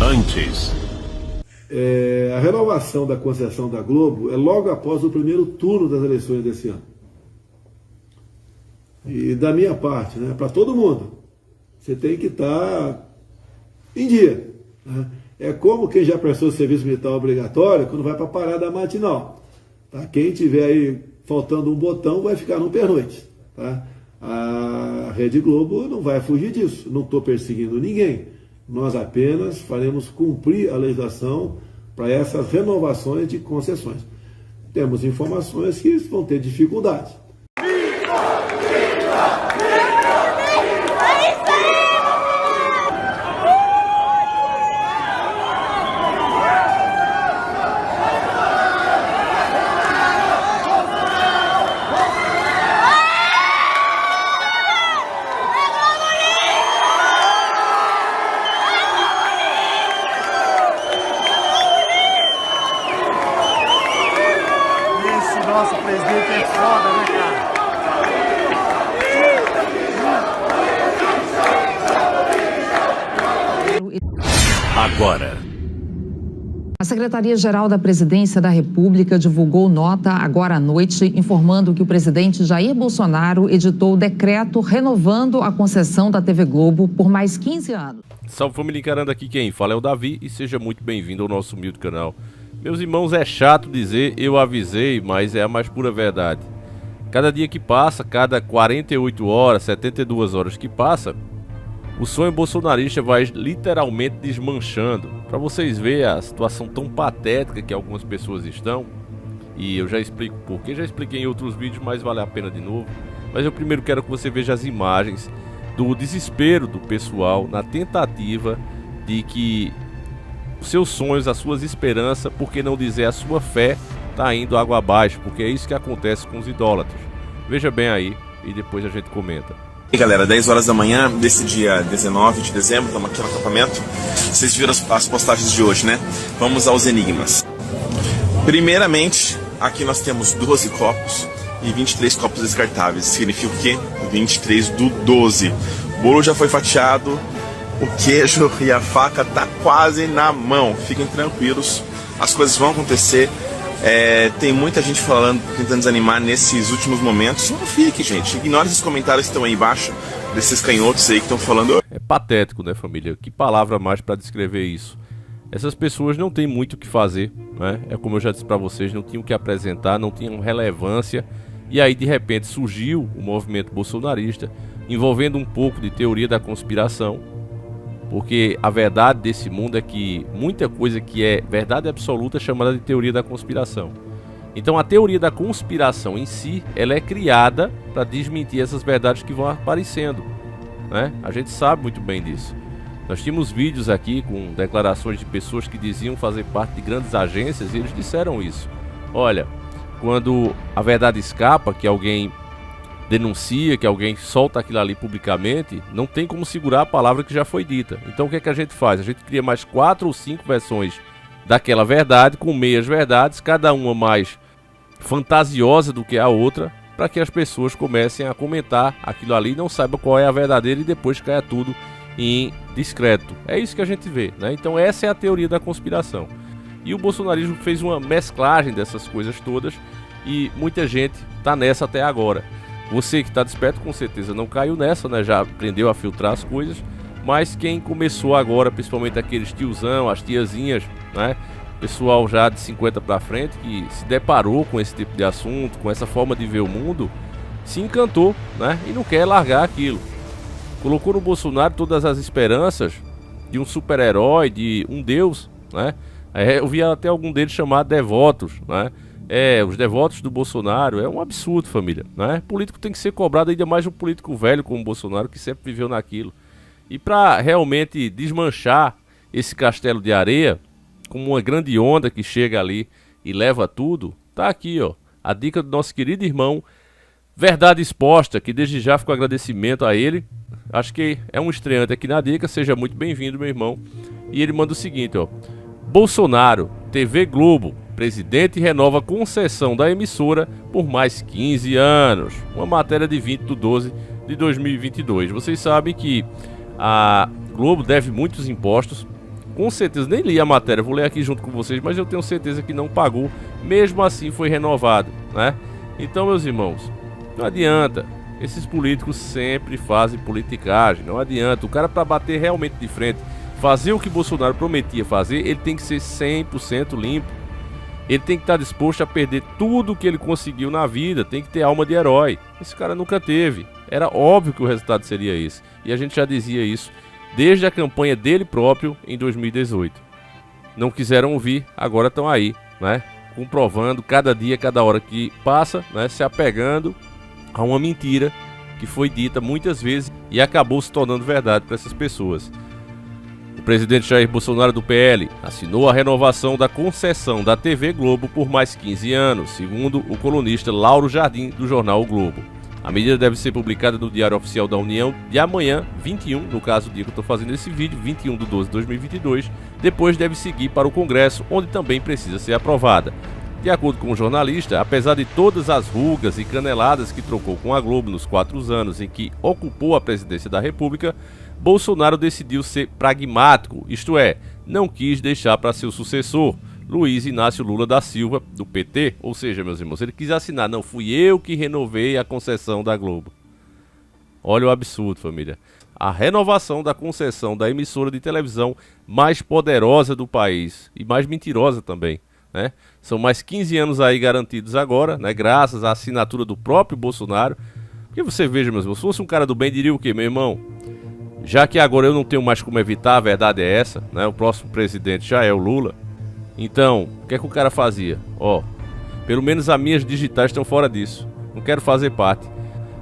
Antes. A renovação da concessão da Globo é logo após o primeiro turno das eleições desse ano. E da minha parte, né, para todo mundo, você tem que estar em dia. Né? É como quem já prestou serviço militar obrigatório quando vai para a parada matinal. Tá? Quem tiver aí faltando um botão vai ficar no pernoite. Tá? A Rede Globo não vai fugir disso. Não estou perseguindo ninguém. Nós apenas faremos cumprir a legislação para essas renovações de concessões. Temos informações que vão ter dificuldade. Nosso presidente é foda, né, cara? Agora. A Secretaria-Geral da Presidência da República divulgou nota agora à noite informando que o presidente Jair Bolsonaro editou o decreto renovando a concessão da TV Globo por mais 15 anos. Salve família, encarando aqui quem fala é o Davi e seja muito bem-vindo ao nosso humilde canal. Meus irmãos, é chato dizer eu avisei, mas é a mais pura verdade. Cada dia que passa, cada 48 horas, 72 horas que passa, o sonho bolsonarista vai literalmente desmanchando. Para vocês verem a situação tão patética que algumas pessoas estão, e eu já explico porquê, já expliquei em outros vídeos, mas vale a pena de novo. Mas eu primeiro quero que você veja as imagens do desespero do pessoal na tentativa de que os seus sonhos, as suas esperanças, por que não dizer a sua fé, tá indo água abaixo, porque é isso que acontece com os idólatras. Veja bem aí e depois a gente comenta. E galera, 10 horas da manhã desse dia 19 de dezembro, estamos aqui no acampamento. Vocês viram as postagens de hoje, né? Vamos aos enigmas. Primeiramente, aqui nós temos 12 copos e 23 copos descartáveis. Significa o quê? 23 do 12. O bolo já foi fatiado. O queijo e a faca tá quase na mão. Fiquem tranquilos, as coisas vão acontecer. Tem muita gente falando, tentando desanimar nesses últimos momentos. Não fique, gente. Ignore esses comentários que estão aí embaixo, desses canhotos aí que estão falando. É patético, né, família? Que palavra mais para descrever isso? Essas pessoas não têm muito o que fazer, né? É como eu já disse para vocês, não tinham o que apresentar, não tinham relevância. E aí, de repente, surgiu o movimento bolsonarista, envolvendo um pouco de teoria da conspiração. Porque a verdade desse mundo é que muita coisa que é verdade absoluta é chamada de teoria da conspiração. Então a teoria da conspiração em si, ela é criada para desmentir essas verdades que vão aparecendo, né? A gente sabe muito bem disso. Nós tínhamos vídeos aqui com declarações de pessoas que diziam fazer parte de grandes agências e eles disseram isso. Olha, quando a verdade escapa, que alguém denuncia, que alguém solta aquilo ali publicamente, não tem como segurar a palavra que já foi dita. Então o que é que a gente faz? A gente cria mais 4 ou 5 versões daquela verdade, com meias verdades, cada uma mais fantasiosa do que a outra, para que as pessoas comecem a comentar aquilo ali, não saibam qual é a verdadeira e depois caia tudo em descrédito. É isso que a gente vê, né? Então essa é a teoria da conspiração. E o bolsonarismo fez uma mesclagem dessas coisas todas e muita gente está nessa até agora. Você que está desperto com certeza não caiu nessa, né? Já aprendeu a filtrar as coisas. Mas quem começou agora, principalmente aqueles tiozão, as tiazinhas, né? Pessoal já de 50 para frente que se deparou com esse tipo de assunto, com essa forma de ver o mundo, se encantou, né? E não quer largar aquilo. Colocou no Bolsonaro todas as esperanças de um super-herói, de um deus, né? Eu vi até algum deles chamado devotos, né? Os devotos do Bolsonaro, é um absurdo, família, né? Político tem que ser cobrado, ainda mais um político velho como o Bolsonaro, que sempre viveu naquilo. E para realmente desmanchar esse castelo de areia, como uma grande onda que chega ali e leva tudo, tá aqui, ó, a dica do nosso querido irmão Verdade Exposta, que desde já fica um agradecimento a ele. Acho que é um estreante aqui na dica, seja muito bem-vindo, meu irmão. E ele manda o seguinte, ó: Bolsonaro, TV Globo, presidente renova concessão da emissora por mais 15 anos. Uma matéria de 20/12/2022. Vocês sabem que a Globo deve muitos impostos com certeza, nem li a matéria, vou ler aqui junto com vocês, mas eu tenho certeza que não pagou, mesmo assim foi renovado, né? Então, meus irmãos, não adianta, esses políticos sempre fazem politicagem, não adianta, o cara para bater realmente de frente, fazer o que Bolsonaro prometia fazer, ele tem que ser 100% limpo, ele tem que estar disposto a perder tudo que ele conseguiu na vida, tem que ter alma de herói, esse cara nunca teve, era óbvio que o resultado seria esse, e a gente já dizia isso desde a campanha dele próprio em 2018. Não quiseram ouvir, agora estão aí, né? Comprovando cada dia, cada hora que passa, né? Se apegando a uma mentira que foi dita muitas vezes e acabou se tornando verdade para essas pessoas. O presidente Jair Bolsonaro do PL assinou a renovação da concessão da TV Globo por mais 15 anos, segundo o colunista Lauro Jardim do jornal O Globo. A medida deve ser publicada no Diário Oficial da União de amanhã, 21, no caso do dia que eu estou fazendo esse vídeo, 21/12/2022. Depois deve seguir para o Congresso, onde também precisa ser aprovada. De acordo com o jornalista, apesar de todas as rugas e caneladas que trocou com a Globo nos 4 anos em que ocupou a presidência da República, Bolsonaro decidiu ser pragmático, isto é, não quis deixar para seu sucessor, Luiz Inácio Lula da Silva, do PT, ou seja, meus irmãos, ele quis assinar, não fui eu que renovei a concessão da Globo. Olha o absurdo, família. A renovação da concessão da emissora de televisão mais poderosa do país, e mais mentirosa também, né? São mais 15 anos aí garantidos agora, né? Graças à assinatura do próprio Bolsonaro. Porque você veja, meus irmãos, se fosse um cara do bem, diria o quê, meu irmão? Já que agora eu não tenho mais como evitar, a verdade é essa, né? O próximo presidente já é o Lula. Então, o que é que o cara fazia? Ó, pelo menos as minhas digitais estão fora disso. Não quero fazer parte.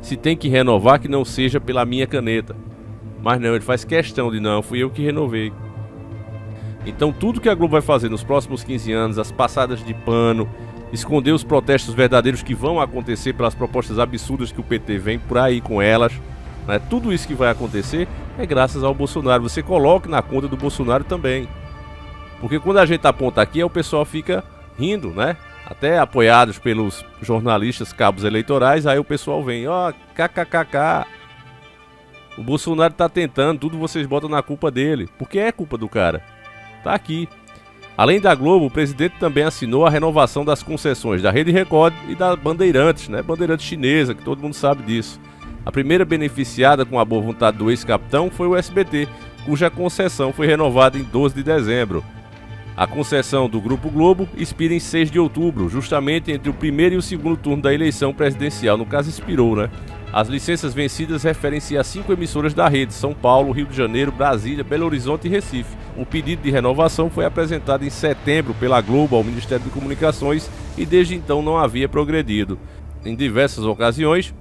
Se tem que renovar, que não seja pela minha caneta. Mas não, ele faz questão de não, fui eu que renovei. Então tudo que a Globo vai fazer nos próximos 15 anos, as passadas de pano, esconder os protestos verdadeiros que vão acontecer pelas propostas absurdas que o PT vem por aí com elas, né? Tudo isso que vai acontecer é graças ao Bolsonaro. Você coloque na conta do Bolsonaro também. Porque quando a gente aponta aqui, o pessoal fica rindo, né? Até apoiados pelos jornalistas cabos eleitorais, aí o pessoal vem, ó, kkkk. O Bolsonaro tá tentando, tudo vocês botam na culpa dele. Porque é culpa do cara. Tá aqui. Além da Globo, o presidente também assinou a renovação das concessões da Rede Record e da Bandeirantes, né? Bandeirantes chinesa, que todo mundo sabe disso. A primeira beneficiada com a boa vontade do ex-capitão foi o SBT, cuja concessão foi renovada em 12 de dezembro. A concessão do Grupo Globo expira em 6 de outubro, justamente entre o primeiro e o segundo turno da eleição presidencial. No caso, expirou, né? As licenças vencidas referem-se a 5 emissoras da rede: São Paulo, Rio de Janeiro, Brasília, Belo Horizonte e Recife. O pedido de renovação foi apresentado em setembro pela Globo ao Ministério de Comunicações e desde então não havia progredido. Em diversas ocasiões,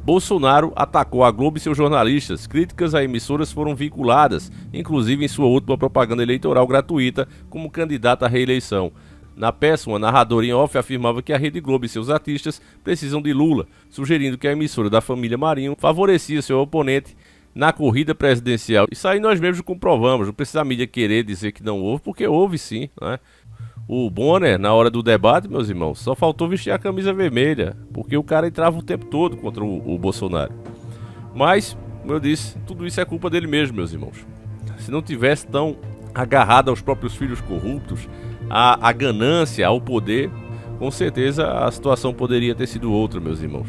Bolsonaro atacou a Globo e seus jornalistas. Críticas a emissoras foram vinculadas, inclusive em sua última propaganda eleitoral gratuita, como candidata à reeleição. Na peça, uma narradora em off afirmava que a Rede Globo e seus artistas precisam de Lula, sugerindo que a emissora da família Marinho favorecia seu oponente na corrida presidencial. Isso aí nós mesmos comprovamos, não precisa a mídia querer dizer que não houve, porque houve sim, né? O Bonner, na hora do debate, meus irmãos, só faltou vestir a camisa vermelha, porque o cara entrava o tempo todo contra o Bolsonaro. Mas, como eu disse, tudo isso é culpa dele mesmo, meus irmãos. Se não tivesse tão agarrado aos próprios filhos corruptos, a ganância, ao poder, com certeza a situação poderia ter sido outra, meus irmãos.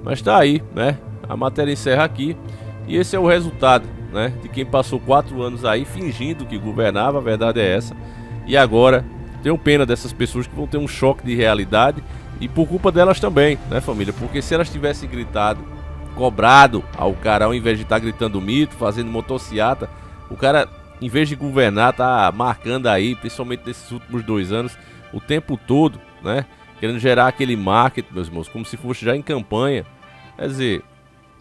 Mas tá aí, né? A matéria encerra aqui. E esse é o resultado, né? De quem passou 4 anos aí fingindo que governava, a verdade é essa. E agora, tenho pena dessas pessoas que vão ter um choque de realidade. E por culpa delas também, né, família? Porque se elas tivessem gritado, cobrado ao cara, ao invés de estar gritando mito, fazendo motociata, o cara, em vez de governar, tá marcando aí, principalmente nesses últimos 2 anos, o tempo todo, né? Querendo gerar aquele marketing, meus irmãos, como se fosse já em campanha. Quer dizer,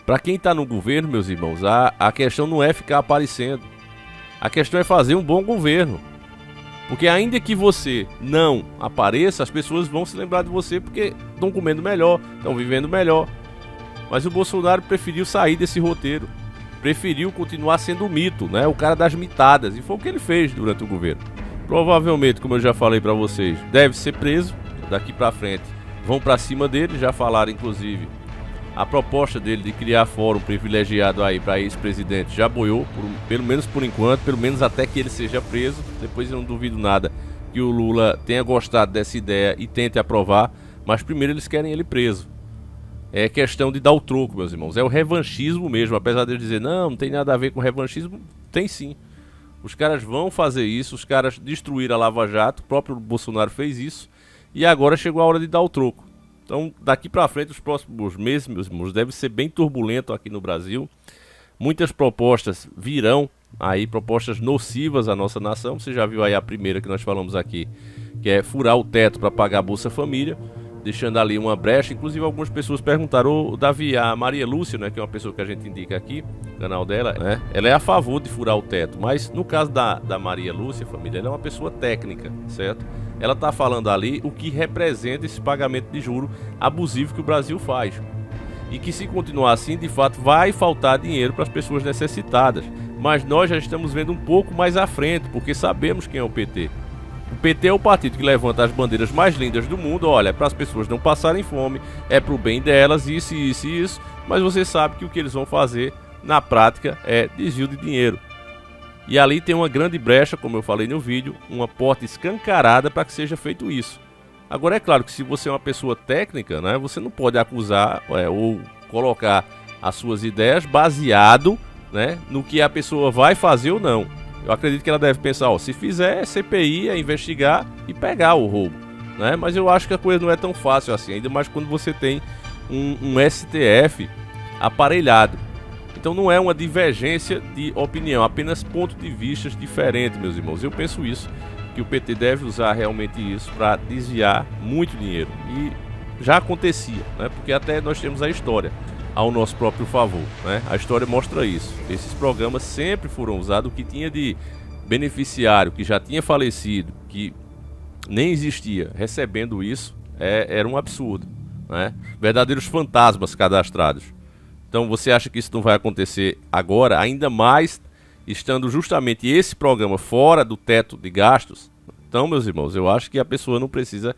para quem tá no governo, meus irmãos, a questão não é ficar aparecendo. A questão é fazer um bom governo. Porque ainda que você não apareça, as pessoas vão se lembrar de você porque estão comendo melhor, estão vivendo melhor. Mas o Bolsonaro preferiu sair desse roteiro. Preferiu continuar sendo o mito, né? O cara das mitadas. E foi o que ele fez durante o governo. Provavelmente, como eu já falei pra vocês, deve ser preso daqui pra frente. Vão pra cima dele, já falaram inclusive A proposta dele de criar fórum privilegiado aí para ex-presidente já boiou, pelo menos por enquanto, pelo menos até que ele seja preso. Depois eu não duvido nada que o Lula tenha gostado dessa ideia e tente aprovar, mas primeiro eles querem ele preso. É questão de dar o troco, meus irmãos, é o revanchismo mesmo, apesar de ele dizer, não tem nada a ver com revanchismo, tem sim. Os caras vão fazer isso, os caras destruíram a Lava Jato, o próprio Bolsonaro fez isso, e agora chegou a hora de dar o troco. Então, daqui pra frente, os próximos meses, meus irmãos, deve ser bem turbulento aqui no Brasil. Muitas propostas virão aí, propostas nocivas à nossa nação. Você já viu aí a primeira que nós falamos aqui, que é furar o teto para pagar a Bolsa Família, deixando ali uma brecha. Inclusive, algumas pessoas perguntaram, Davi, a Maria Lúcia, né, que é uma pessoa que a gente indica aqui, no canal dela, né, ela é a favor de furar o teto, mas no caso da Maria Lúcia, família, ela é uma pessoa técnica, certo? Ela está falando ali o que representa esse pagamento de juro abusivo que o Brasil faz. E que se continuar assim, de fato, vai faltar dinheiro para as pessoas necessitadas. Mas nós já estamos vendo um pouco mais à frente, porque sabemos quem é o PT. O PT é o partido que levanta as bandeiras mais lindas do mundo, olha, é para as pessoas não passarem fome, é para o bem delas, isso, mas você sabe que o que eles vão fazer na prática é desvio de dinheiro. E ali tem uma grande brecha, como eu falei no vídeo, uma porta escancarada para que seja feito isso. Agora é claro que se você é uma pessoa técnica, né, você não pode acusar ou colocar as suas ideias baseado, né, no que a pessoa vai fazer ou não. Eu acredito que ela deve pensar, ó, se fizer CPI, é investigar e pegar o roubo, né? Mas eu acho que a coisa não é tão fácil assim, ainda mais quando você tem um STF aparelhado. Então não é uma divergência de opinião, apenas pontos de vista diferentes, meus irmãos. Eu penso isso, que o PT deve usar realmente isso para desviar muito dinheiro. E já acontecia, né? Porque até nós temos a história ao nosso próprio favor, né? A história mostra isso. Esses programas sempre foram usados. O que tinha de beneficiário que já tinha falecido, que nem existia, recebendo isso, era um absurdo, né? Verdadeiros fantasmas cadastrados. Então você acha que isso não vai acontecer agora, ainda mais estando justamente esse programa fora do teto de gastos? Então, meus irmãos, eu acho que a pessoa não precisa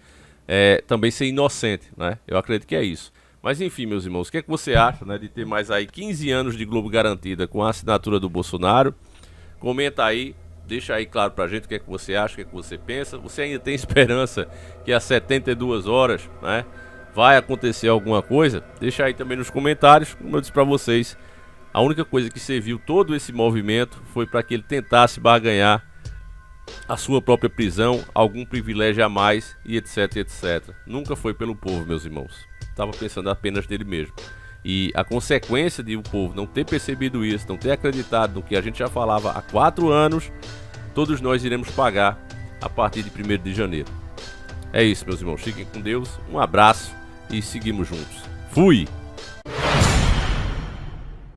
também ser inocente, né? Eu acredito que é isso. Mas enfim, meus irmãos, o que é que você acha, né, de ter mais aí 15 anos de Globo Garantida com a assinatura do Bolsonaro? Comenta aí, deixa aí claro pra gente o que é que você acha, o que é que você pensa. Você ainda tem esperança que às 72 horas, né, vai acontecer alguma coisa? Deixa aí também nos comentários. Como eu disse pra vocês, a única coisa que serviu todo esse movimento foi para que ele tentasse barganhar a sua própria prisão, algum privilégio a mais e etc, etc. Nunca foi pelo povo, meus irmãos. Estava pensando apenas nele mesmo. E a consequência de o povo não ter percebido isso, não ter acreditado no que a gente já falava há 4 anos, todos nós iremos pagar a partir de 1º de janeiro. É isso, meus irmãos. Fiquem com Deus, um abraço e seguimos juntos. Fui!